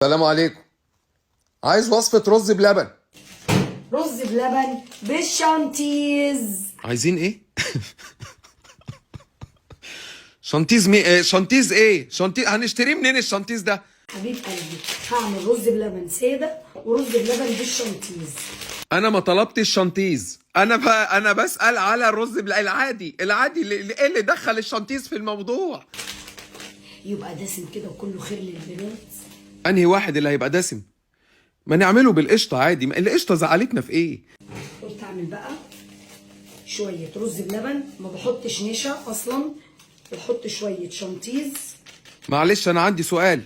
السلام عليكم. عايز وصفة رز بلبن. رز بلبن بالشانتيز. عايزين ايه؟ شانتيز شانتيز ايه؟ شانتيز هنشتريه منين الشانتيز ده؟ حبيب قلبي، هعمل رز بلبن ساده ورز بلبن بالشانتيز. انا ما طلبتش شانتيز، انا بسأل على الرز العادي ايه اللي دخل الشانتيز في الموضوع؟ يبقى دسم كده وكله خير للبنات. انهي واحد اللي هيبقى دسم؟ ما نعمله بالقشطة عادي، ما القشطة زعلتنا في ايه؟ قلت اعمل بقى شويه رز بلبن، ما بحطش نشا اصلا، بحط شويه شانتيز. معلش انا عندي سؤال،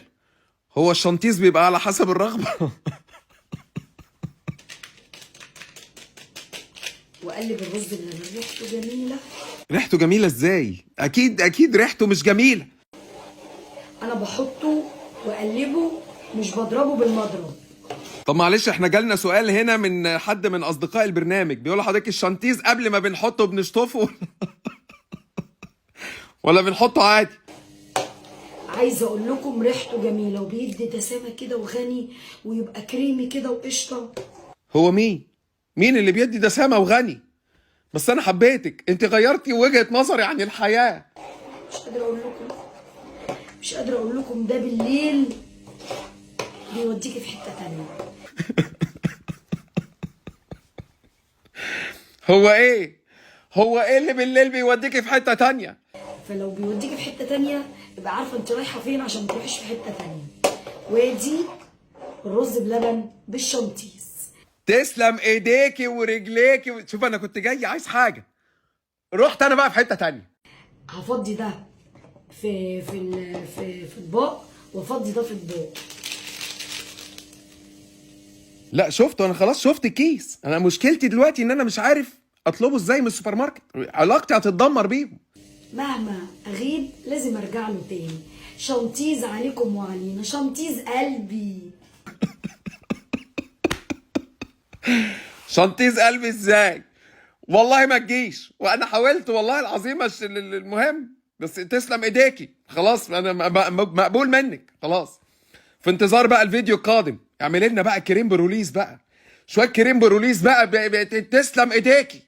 هو الشانتيز بيبقى على حسب الرغبة؟ واقلب الرز بلبن، ريحته جميله. ريحته جميلة ازاي؟ اكيد ريحته مش جميلة. انا بحطه واقلبه، مش بضربه بالمضرب. طب معلش احنا جالنا سؤال هنا من حد من اصدقاء البرنامج بيقول لحضرتك الشانتيز قبل ما بنحطه بنشطفه ولا بنحطه عادي؟ عايزه اقول لكم ريحته جميله وبيدي دسامه كده وغني، ويبقى كريمي كده وقشطه. هو مين اللي بيدي دسامه وغني؟ بس انا حبيتك، انت غيرتي وجهة نظري عن الحياة. مش قادره اقول لكم ده بالليل بيوديكي في حته تانية. هو ايه اللي بالليل بيوديكي في حتة تانية؟ فلو بيوديكي في حته تانية يبقى عارفه انت رايحه فين عشان ما تروحيش في حته تانية. وادي الرز بلبن بالشانتيز. تسلم ايديكي ورجليكي. شوف انا كنت جاي عايز حاجة، رحت انا بقى في حتة تانية. هفضي ده في اطباق، وافضي ده في اطباق. لا شفته انا خلاص، شفت الكيس. انا مشكلتي دلوقتي ان انا مش عارف اطلبه ازاي من السوبر ماركت، علاقتي هتتدمر بيهم. مهما اغيب لازم ارجع له تاني. شانتيز عليكم وعلينا، شانتيز قلبي. شانتيز قلبي ازاي؟ والله ما تجيش، وانا حاولت والله العظيم. المهم بس تسلم ايديكي، خلاص انا مقبول منك خلاص. في انتظار بقى الفيديو القادم، اعمل لنا بقى كريم بروليس بقى، شويه كريم بروليس بقى. تسلم ايديكي.